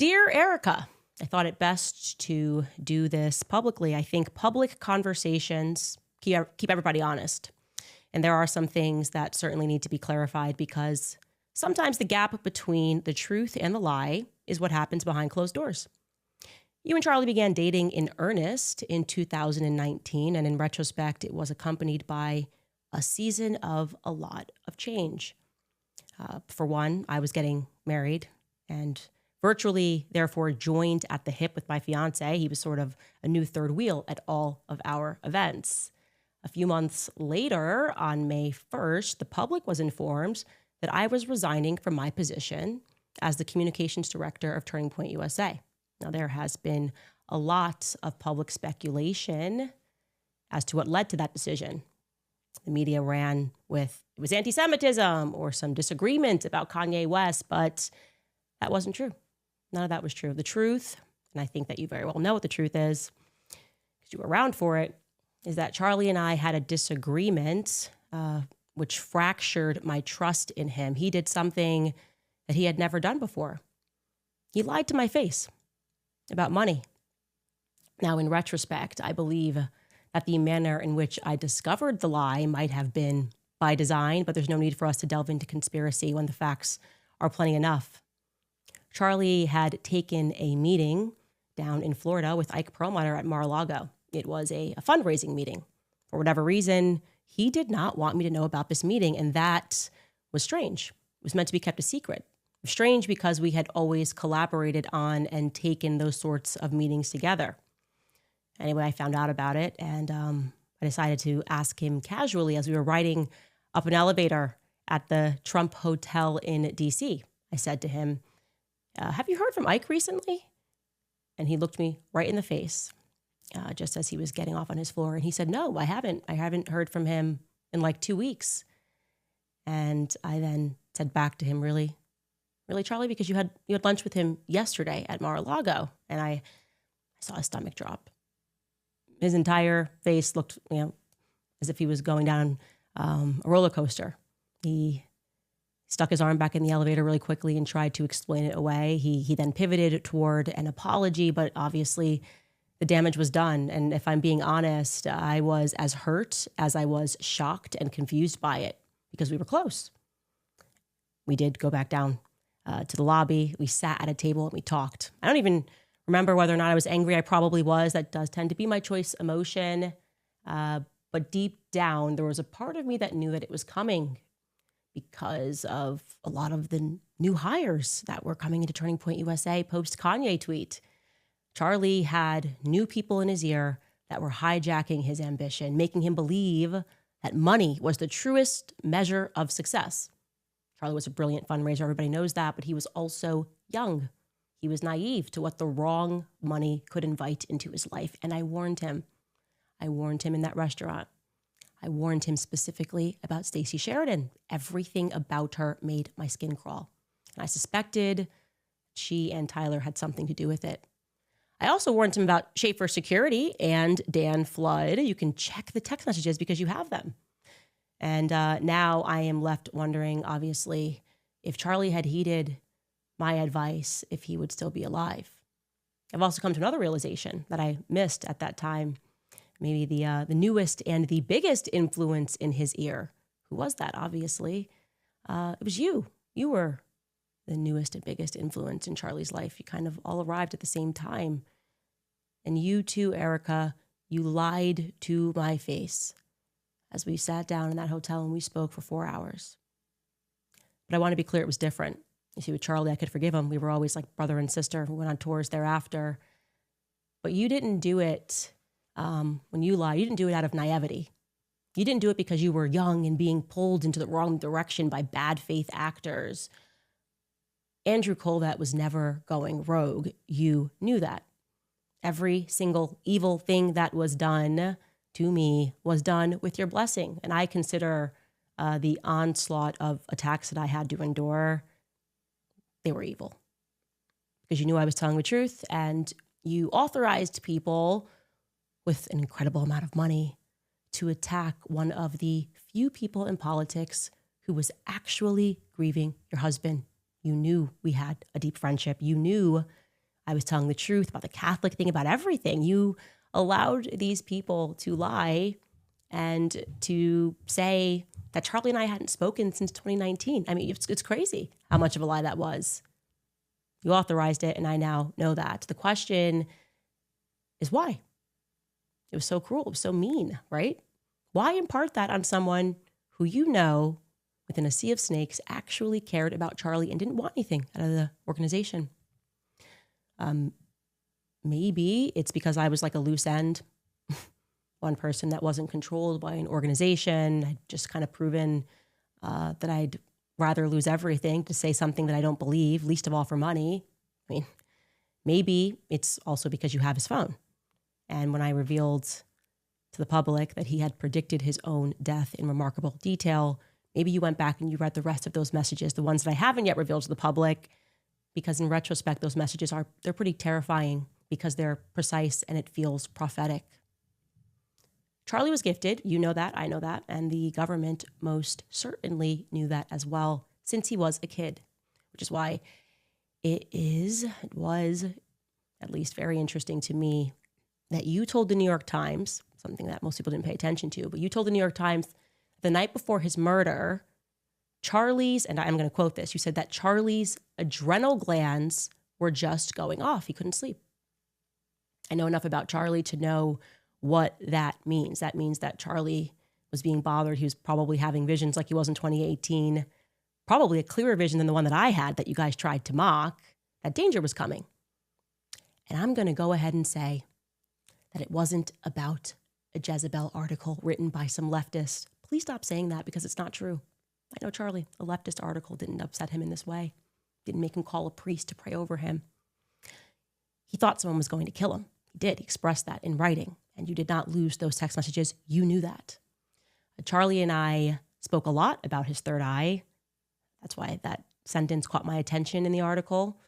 Dear Erika, I thought it best to do this publicly. I think public conversations keep everybody honest. And there are some things that certainly need to be clarified because sometimes the gap between the truth and the lie is what happens behind closed doors. You and Charlie began dating in earnest in 2019, and in retrospect, it was accompanied by a season of a lot of change. For one, I was getting married and virtually, therefore, joined at the hip with my fiance. He was sort of a new third wheel at all of our events. A few months later, on May 1st, the public was informed that I was resigning from my position as the communications director of Turning Point USA. Now, there has been a lot of public speculation as to what led to that decision. The media ran with it was anti-Semitism or some disagreement about Kanye West, but that wasn't true. None of that was true. The truth, and I think that you very well know what the truth is, because you were around for it, is that Charlie and I had a disagreement, which fractured my trust in him. He did something that he had never done before. He lied to my face about money. Now, in retrospect, I believe that the manner in which I discovered the lie might have been by design, but there's no need for us to delve into conspiracy when the facts are plenty enough. Charlie had taken a meeting down in Florida with Ike Perlmutter at Mar-a-Lago. It was a fundraising meeting. For whatever reason, he did not want me to know about this meeting, and that was strange. It was meant to be kept a secret. It was strange because we had always collaborated on and taken those sorts of meetings together. Anyway, I found out about it, and I decided to ask him casually as we were riding up an elevator at the Trump Hotel in D.C. I said to him, have you heard from Ike recently? And he looked me right in the face just as he was getting off on his floor. And he said, no, I haven't. I haven't heard from him in like 2 weeks. And I then said back to him, really, Charlie? Because you had lunch with him yesterday at Mar-a-Lago. And I saw his stomach drop. His entire face looked, as if he was going down a roller coaster. He stuck his arm back in the elevator really quickly and tried to explain it away. He then pivoted toward an apology, but obviously the damage was done. And if I'm being honest, I was as hurt as I was shocked and confused by it because we were close. We did go back down to the lobby. We sat at a table and we talked. I don't even remember whether or not I was angry. I probably was. That does tend to be my choice emotion. But deep down, there was a part of me that knew that it was coming because of a lot of the new hires that were coming into Turning Point USA post-Kanye tweet. Charlie had new people in his ear that were hijacking his ambition, making him believe that money was the truest measure of success. Charlie was a brilliant fundraiser. Everybody knows that, but he was also young. He was naive to what the wrong money could invite into his life. And I warned him. I warned him in that restaurant. I warned him specifically about Stacey Sheridan. Everything about her made my skin crawl. And I suspected she and Tyler had something to do with it. I also warned him about Schaefer Security and Dan Flood. You can check the text messages because you have them. And now I am left wondering, obviously, if Charlie had heeded my advice, if he would still be alive. I've also come to another realization that I missed at that time. Maybe the newest and the biggest influence in his ear. Who was that, obviously? It was you. You were the newest and biggest influence in Charlie's life. You kind of all arrived at the same time. And you too, Erika, you lied to my face as we sat down in that hotel and we spoke for 4 hours. But I want to be clear, it was different. You see, with Charlie, I could forgive him. We were always like brother and sister. We went on tours thereafter. But you didn't do it. When you lied, you didn't do it out of naivety. You didn't do it because you were young and being pulled into the wrong direction by bad faith actors. Andrew Colvett was never going rogue. You knew that. Every single evil thing that was done to me was done with your blessing. And I consider the onslaught of attacks that I had to endure, they were evil. Because you knew I was telling the truth and you authorized people with an incredible amount of money to attack one of the few people in politics who was actually grieving your husband. You knew we had a deep friendship. You knew I was telling the truth about the Catholic thing, about everything. You allowed these people to lie and to say that Charlie and I hadn't spoken since 2019. I mean, it's crazy how much of a lie that was. You authorized it, and I now know that. The question is why? It was so cruel. It was so mean, right? Why impart that on someone who you know within a sea of snakes actually cared about Charlie and didn't want anything out of the organization? Maybe it's because I was like a loose end, one person that wasn't controlled by an organization. I'd just kind of proven that I'd rather lose everything to say something that I don't believe, least of all for money. I mean, maybe it's also because you have his phone. And when I revealed to the public that he had predicted his own death in remarkable detail, maybe you went back and you read the rest of those messages, the ones that I haven't yet revealed to the public, because in retrospect, those messages they're pretty terrifying because they're precise and it feels prophetic. Charlie was gifted. You know that. I know that. And the government most certainly knew that as well since he was a kid, which is why it was at least very interesting to me that you told the New York Times, something that most people didn't pay attention to, but you told the New York Times the night before his murder, Charlie's, and I'm going to quote this, you said that Charlie's adrenal glands were just going off. He couldn't sleep. I know enough about Charlie to know what that means. That means that Charlie was being bothered. He was probably having visions like he was in 2018, probably a clearer vision than the one that I had that you guys tried to mock, that danger was coming. And I'm going to go ahead and say that it wasn't about a Jezebel article written by some leftist. Please stop saying that because it's not true. I know Charlie, a leftist article didn't upset him in this way, didn't make him call a priest to pray over him. He thought someone was going to kill him. He did. He expressed that in writing, and you did not lose those text messages. You knew that. Charlie and I spoke a lot about his third eye. That's why that sentence caught my attention in the article.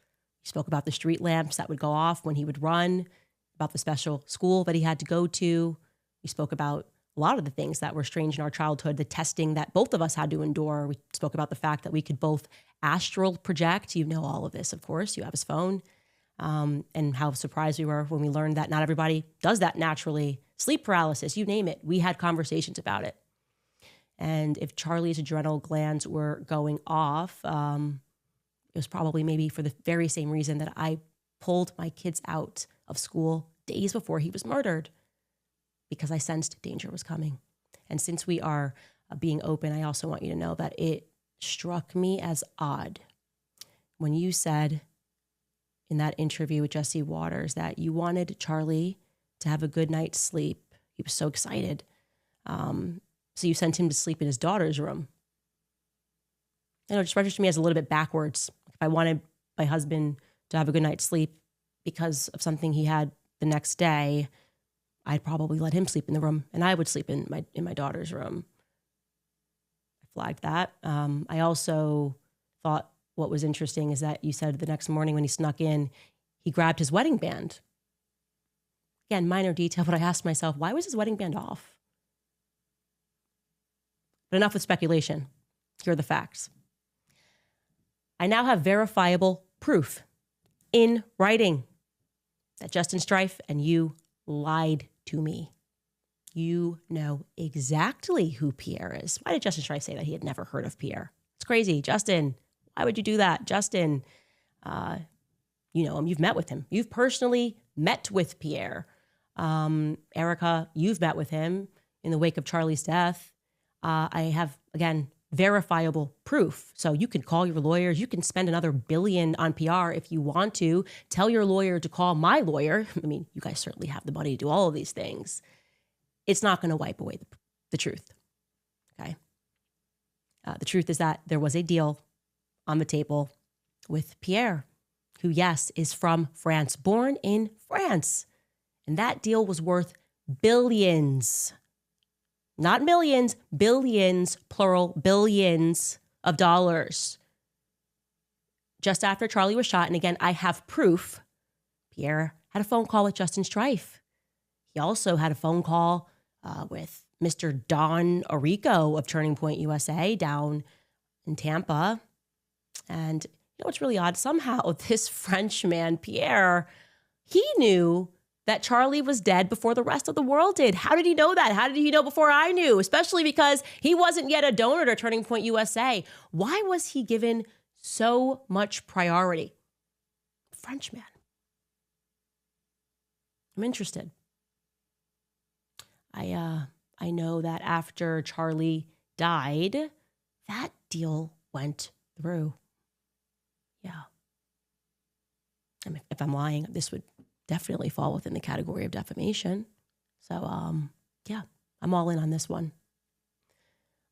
He spoke about the street lamps that would go off when he would run, about the special school that he had to go to. We spoke about a lot of the things that were strange in our childhood, the testing that both of us had to endure. We spoke about the fact that we could both astral project. You know all of this, of course. You have his phone. And how surprised we were when we learned that not everybody does that naturally. Sleep paralysis, you name it. We had conversations about it. And if Charlie's adrenal glands were going off, it was probably maybe for the very same reason that I pulled my kids out of school days before he was murdered, because I sensed danger was coming. And since we are being open, I also want you to know that it struck me as odd when you said in that interview with Jesse Waters that you wanted Charlie to have a good night's sleep. He was so excited. So you sent him to sleep in his daughter's room. You know, it just registered to me as a little bit backwards. If I wanted my husband to have a good night's sleep because of something he had the next day, I'd probably let him sleep in the room and I would sleep in my daughter's room. I flagged that. I also thought what was interesting is that you said the next morning when he snuck in, he grabbed his wedding band. Again, minor detail, but I asked myself, why was his wedding band off? But enough with speculation. Here are the facts. I now have verifiable proof in writing that Justin Strife and you lied to me. You know exactly who Pierre is. Why did Justin Strife say that he had never heard of Pierre? It's crazy. Justin, why would you do that? Justin, you know him. You've met with him. You've personally met with Pierre. Erika, you've met with him in the wake of Charlie's death. I have, again, verifiable proof. So you can call your lawyers. You can spend another $1 billion on PR if you want to. Tell your lawyer to call my lawyer. I mean, you guys certainly have the money to do all of these things. It's not going to wipe away the truth. Okay. The truth is that there was a deal on the table with Pierre, who, yes, is from France, born in France. And that deal was worth billions. Not millions, billions, plural, billions of dollars. Just after Charlie was shot, and again, I have proof, Pierre had a phone call with Justin Strife. He also had a phone call with Mr. Don Erika of Turning Point USA down in Tampa. And You know what's really odd? Somehow this Frenchman, Pierre, he knew that Charlie was dead before the rest of the world did. How did he know that? How did he know before I knew? Especially because he wasn't yet a donor to Turning Point USA. Why was he given so much priority? Frenchman. I'm interested. I know that after Charlie died, that deal went through. Yeah. I mean, if I'm lying, this would definitely fall within the category of defamation. So, yeah, I'm all in on this one.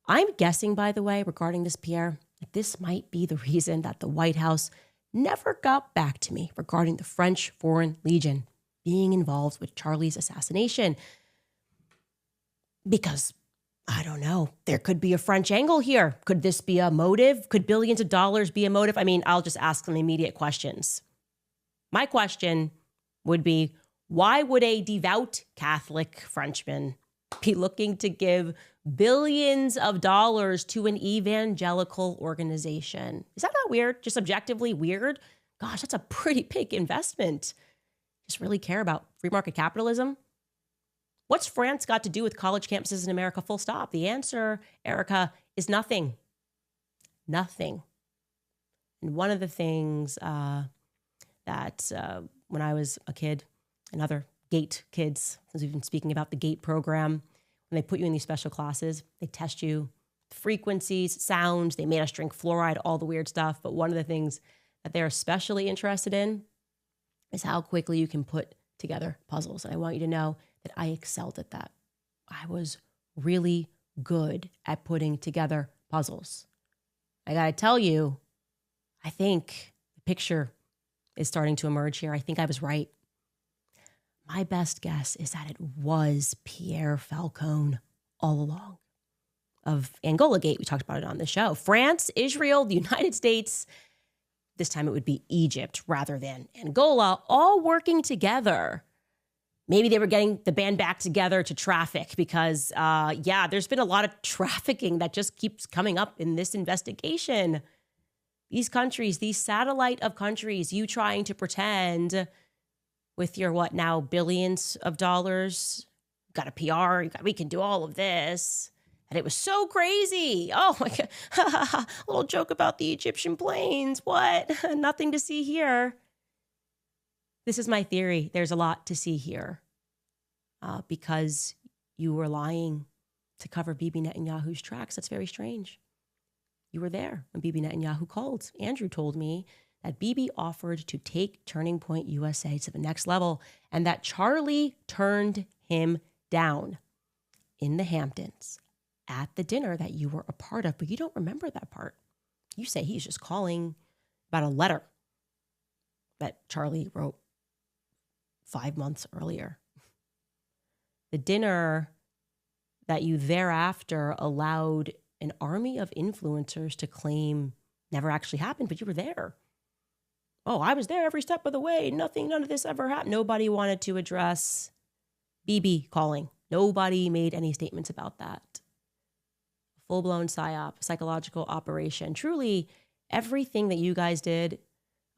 I'm guessing, by the way, regarding this, Pierre, that this might be the reason that the White House never got back to me regarding the French Foreign Legion being involved with Charlie's assassination. Because, I don't know, there could be a French angle here. Could this be a motive? Could billions of dollars be a motive? I mean, I'll just ask some immediate questions. My question would be, why would a devout Catholic Frenchman be looking to give billions of dollars to an evangelical organization? Is that not weird? Just objectively weird? Gosh, that's a pretty big investment. Just really care about free market capitalism? What's France got to do with college campuses in America? Full stop. The answer, Erika, is nothing. Nothing. And one of the things that when I was a kid, and other GATE kids, since we've been speaking about the GATE program, when they put you in these special classes, they test you frequencies, sounds, they made us drink fluoride, all the weird stuff. But one of the things that they're especially interested in is how quickly you can put together puzzles. And I want you to know that I excelled at that. I was really good at putting together puzzles. I gotta tell you, I think the picture is starting to emerge here. I think I was right. My best guess is that it was Pierre Falcone all along of Angola Gate. We talked about it on the show. France, Israel, the United States. This time it would be Egypt rather than Angola, all working together. Maybe they were getting the band back together to traffic because, there's been a lot of trafficking that just keeps coming up in this investigation. These countries, these satellite of countries, you trying to pretend with your billions of dollars, got a PR, we can do all of this. And it was so crazy. Oh my God. A little joke about the Egyptian planes. What? Nothing to see here. This is my theory. There's a lot to see here because you were lying to cover Bibi Netanyahu's tracks. That's very strange. You were there when Bibi Netanyahu called. Andrew told me that Bibi offered to take Turning Point USA to the next level and that Charlie turned him down in the Hamptons at the dinner that you were a part of, but you don't remember that part. You say he's just calling about a letter that Charlie wrote 5 months earlier. The dinner that you thereafter allowed an army of influencers to claim never actually happened, but you were there. Oh, I was there every step of the way. None of this ever happened. Nobody wanted to address Bibi calling. Nobody made any statements about that. Full-blown psyop, psychological operation. Truly, everything that you guys did,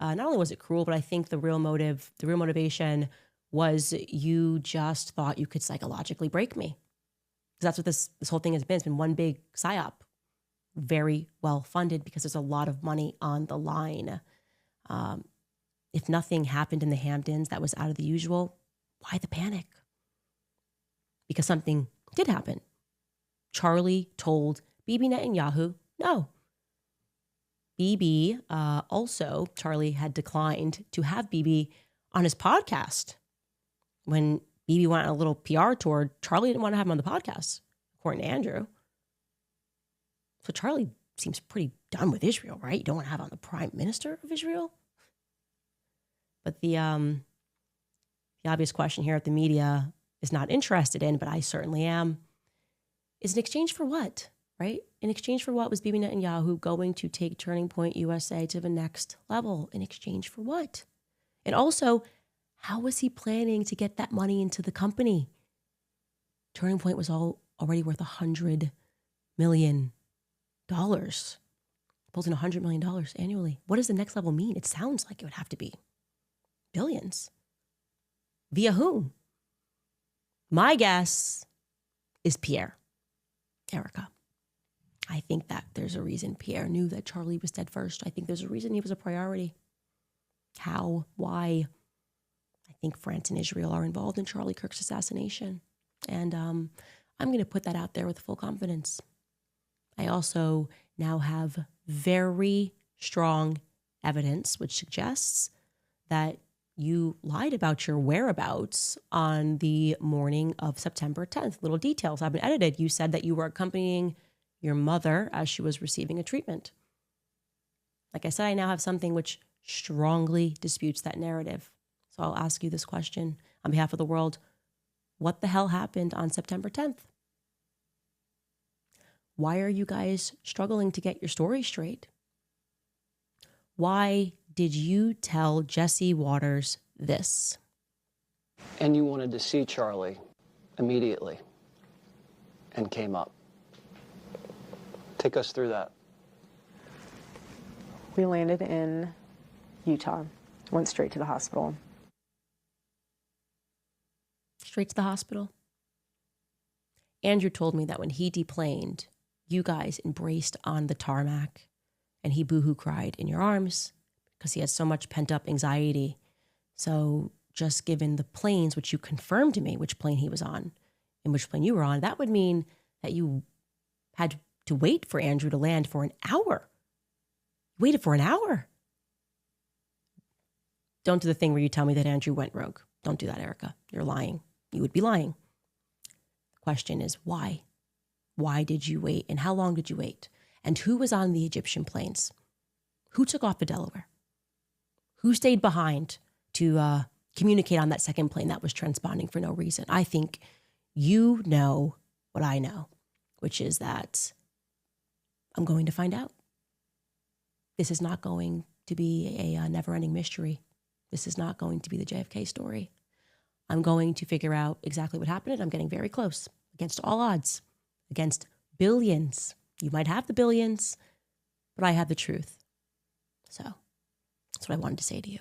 not only was it cruel, but I think the real motivation was you just thought you could psychologically break me. Because that's what this whole thing has been. It's been one big psyop. Very well funded because there's a lot of money on the line. If nothing happened in the Hamptons that was out of the usual, why the panic? Because something did happen. Charlie told Bibi Netanyahu no. Bibi, also, Charlie had declined to have Bibi on his podcast. When Bibi went on a little PR tour, Charlie didn't want to have him on the podcast, according to Andrew. So Charlie seems pretty done with Israel, right? You don't want to have on the prime minister of Israel? But the obvious question here at the media is not interested in, but I certainly am, is in exchange for what, right? In exchange for what was Bibi Netanyahu going to take Turning Point USA to the next level? In exchange for what? And also, how was he planning to get that money into the company? Turning Point was already worth $100 million. pulls in $100 million annually. What does the next level mean? It sounds like it would have to be billions. Via whom? My guess is Pierre, Erika. I think that there's a reason Pierre knew that Charlie was dead first. I think there's a reason he was a priority. How? Why? I think France and Israel are involved in Charlie Kirk's assassination. And I'm going to put that out there with full confidence. I also now have very strong evidence which suggests that you lied about your whereabouts on the morning of September 10th. Little details have been edited. You said that you were accompanying your mother as she was receiving a treatment. Like I said, I now have something which strongly disputes that narrative. So I'll ask you this question on behalf of the world. What the hell happened on September 10th? Why are you guys struggling to get your story straight? Why did you tell Jesse Waters this? And you wanted to see Charlie immediately and came up. Take us through that. We landed in Utah, went straight to the hospital. Straight to the hospital? Andrew told me that when he deplaned, you guys embraced on the tarmac and he boohoo cried in your arms because he had so much pent up anxiety. So just given the planes, which you confirmed to me, which plane he was on and which plane you were on, that would mean that you had to wait for Andrew to land for an hour. You waited for an hour. Don't do the thing where you tell me that Andrew went rogue. Don't do that, Erika. You're lying. You would be lying. The question is why? Why did you wait? And how long did you wait? And who was on the Egyptian planes? Who took off to Delaware? Who stayed behind to communicate on that second plane that was transponding for no reason? I think you know what I know, which is that I'm going to find out. This is not going to be a never-ending mystery. This is not going to be the JFK story. I'm going to figure out exactly what happened, and I'm getting very close against all odds, against billions. You might have the billions, but I have the truth. So that's what I wanted to say to you.